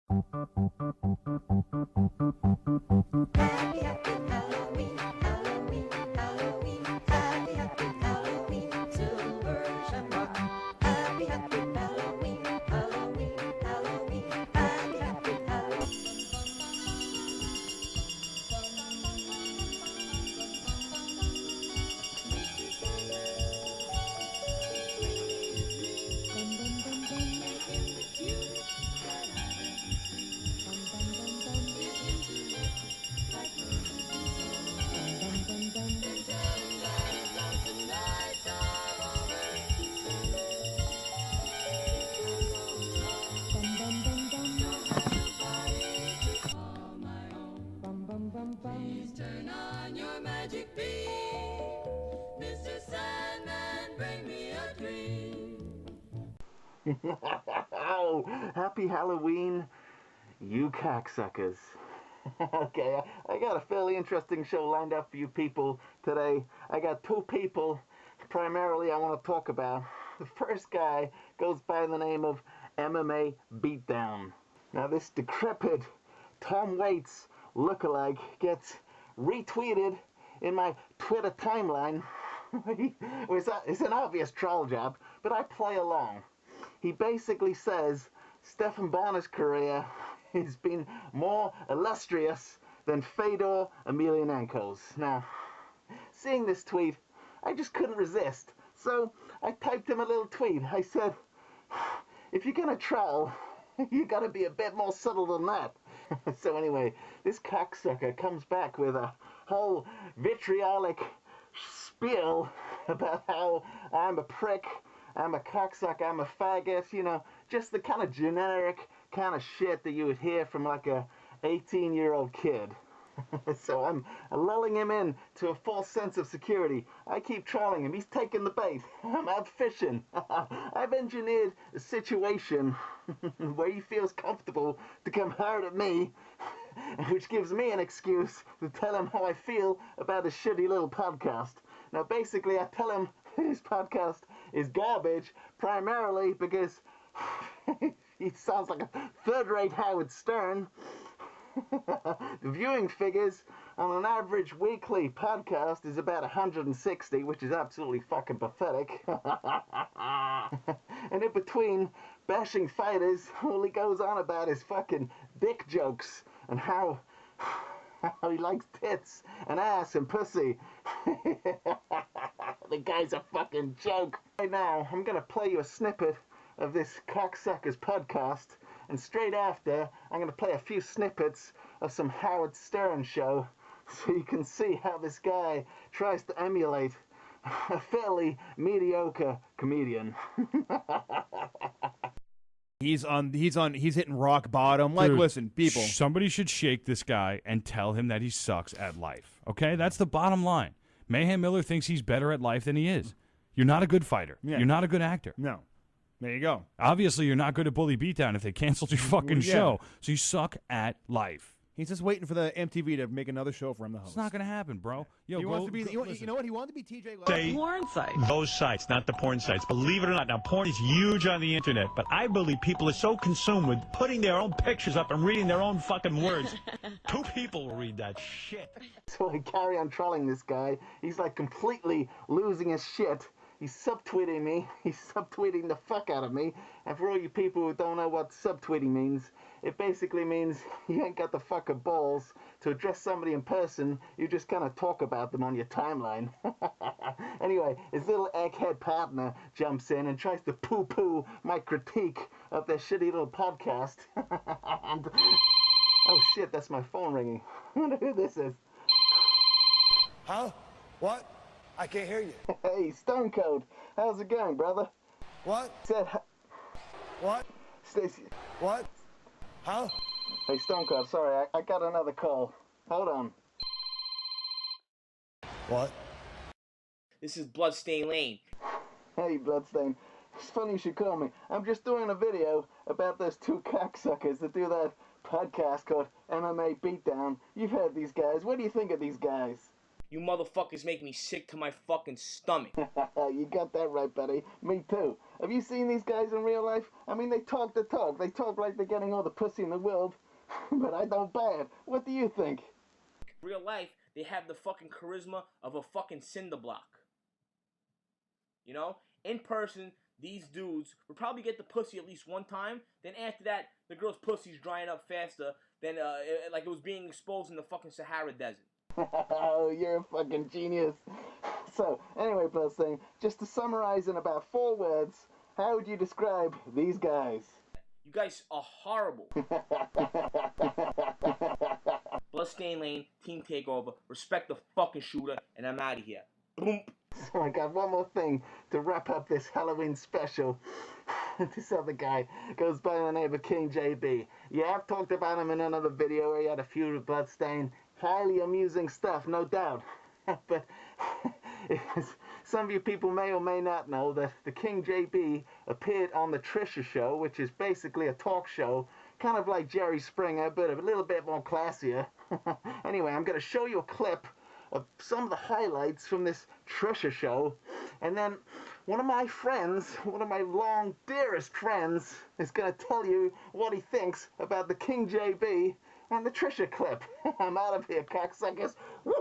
Happy, happy Halloween, Halloween, Halloween. Happy, happy Halloween, silver shamrock. Happy, happy Halloween, Halloween, Halloween. Happy, happy Halloween. Please turn on your magic beam, Mr. Sandman, bring me a dream. Oh, happy Halloween, you cocksuckers. Okay, I got a fairly interesting show lined up for you people today. I got two people primarily I want to talk about. The first guy goes by the name of MMA Beatdown. Now this decrepit Tom Waits lookalike gets retweeted in my Twitter timeline. It's an obvious troll job, but I play along. He basically says Stephan Bonner's career has been more illustrious than Fedor Emelianenko's. Now, seeing this tweet, I just couldn't resist. So I typed him a little tweet. I said, if you're gonna troll, you gotta be a bit more subtle than that. So anyway, this cocksucker comes back with a whole vitriolic spiel about how I'm a prick, I'm a cocksucker, I'm a faggot, you know, just the kind of generic kind of shit that you would hear from like a 18-year-old kid. So I'm lulling him in to a false sense of security. I keep trolling him. He's taking the bait. I'm out fishing. I've engineered a situation where he feels comfortable to come hard at me, which gives me an excuse to tell him how I feel about his shitty little podcast. Now, basically, I tell him his podcast is garbage, primarily because he sounds like a third-rate Howard Stern. The viewing figures on an average weekly podcast is about 160, which is absolutely fucking pathetic. And in between bashing fighters, all he goes on about is fucking dick jokes and how he likes tits and ass and pussy. The guy's a fucking joke. Right now, I'm gonna play you a snippet of this cocksucker's podcast, and straight after, I'm going to play a few snippets of some Howard Stern show so you can see how this guy tries to emulate a fairly mediocre comedian. He's hitting rock bottom. Like, Dude, listen, people. Somebody should shake this guy and tell him that he sucks at life. Okay? That's the bottom line. Mayhem Miller thinks he's better at life than he is. You're not a good fighter. Yeah. You're not a good actor. No. There you go. Obviously, you're not good at Bully Beatdown if they canceled your fucking Yeah. show. So you suck at life. He's just waiting for the MTV to make another show for him to host. It's not going to happen, bro. Yo, He go, wants to be. go- You listen. know what? He wanted to be TJ. Say Porn site. those sites, not the porn sites. Believe it or not, now porn is huge on the internet, but I believe people are so consumed with putting their own pictures up and reading their own fucking words. 2 people will read that shit. So I carry on trolling this guy. He's like completely losing his shit. He's subtweeting me. He's subtweeting the fuck out of me. And for all you people who don't know what subtweeting means, it basically means you ain't got the fucking balls to address somebody in person. You just kind of talk about them on your timeline. Anyway, his little egghead partner jumps in and tries to poo-poo my critique of their shitty little podcast. And, oh shit, that's my phone ringing. I wonder who this is. Huh? What? I can't hear you. Hey, Stone Cold. How's it going, brother? What? Said, What? Stacy. What? Huh? Hey, Stone Cold, sorry, I got another call. Hold on. What? This is Bloodstain Lane. Hey, Bloodstain. It's funny you should call me. I'm just doing a video about those 2 cocksuckers that do that podcast called MMA Beatdown. You've heard these guys. What do you think of these guys? You motherfuckers make me sick to my fucking stomach. You got that right, buddy. Me too. Have you seen these guys in real life? I mean, they talk the talk. They talk like they're getting all the pussy in the world. But I don't bad. What do you think? Real life, they have the fucking charisma of a fucking cinder block. You know? In person, these dudes would probably get the pussy at least one time. Then after that, the girl's pussy's drying up faster than like it was being exposed in the fucking Sahara Desert. Oh, you're a fucking genius. So, anyway, Bloodstain, just to summarize in about 4 words, how would you describe these guys? You guys are horrible. Bloodstain Lane, team takeover, respect the fucking shooter, and I'm out of here. Boom. So I got one more thing to wrap up this Halloween special. This other guy goes by the name of King JB. Yeah, I've talked about him in another video where he had a feud with Bloodstain. Highly amusing stuff, no doubt. But some of you people may or may not know that the King JB appeared on the Trisha Show, which is basically a talk show, kind of like Jerry Springer, but a little bit more classier. Anyway, I'm going to show you a clip of some of the highlights from this Trisha Show, and then one of my friends, one of my long dearest friends, is going to tell you what he thinks about the King JB and the Trisha clip. I'm out of here, cocksuckers. We've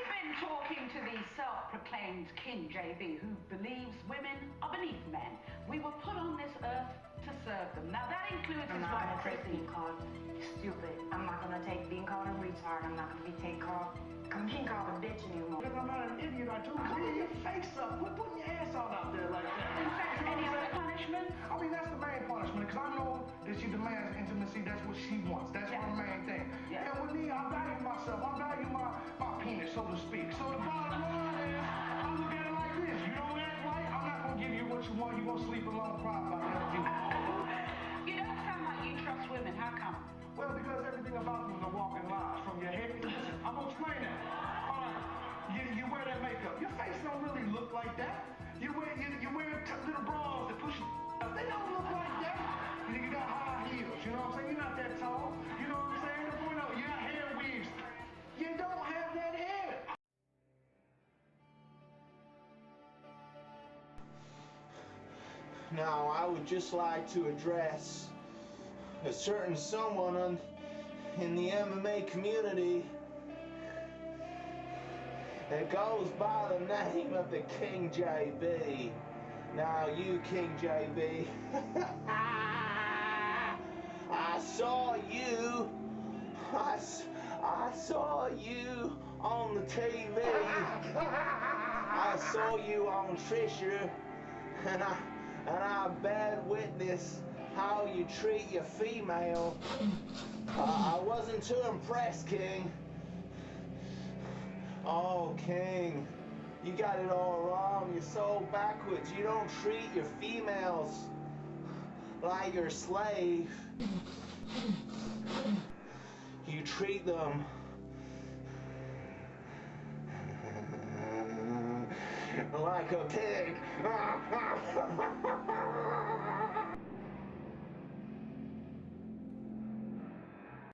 been talking to the self-proclaimed King JB, who believes women are beneath men. We were put on this earth to serve them. Now that includes his wife, Chrissy. Stupid. I'm not gonna take being called a retard. I'm not gonna be being called a bitch anymore. Because I'm not an idiot, I do. Clean your face up. Quit putting your ass out there like that. In fact, any other punishment? I mean, that's the main punishment, because I know that she demands intimacy. That's what she wants. That's her main thing. Yeah. And with me, I value myself. I value my penis, so to speak. So the bottom line is, I look at it like this. You don't act right, I'm not going to give you what you want. You're going to sleep alone, cry about that. You don't sound like you trust women. How come? Well, because everything about you is a walking lie. From your head to listen, I'm going to explain that. All right. You wear that makeup. Your face don't really look like that. You wear little bras that push you. They don't look like that. You got high heels. You know what I'm saying? You're not that tall. You know what I'm saying? You got hair weaves. You don't have that hair. Now, I would just like to address a certain someone in the MMA community that goes by the name of the King JB. Now, you, King JB, I saw you on the TV. I saw you on Trisha, and I bear witness how you treat your female. I wasn't too impressed, King. Oh, King, you got it all wrong. You're so backwards. You don't treat your females like your slave. You treat them like a pig.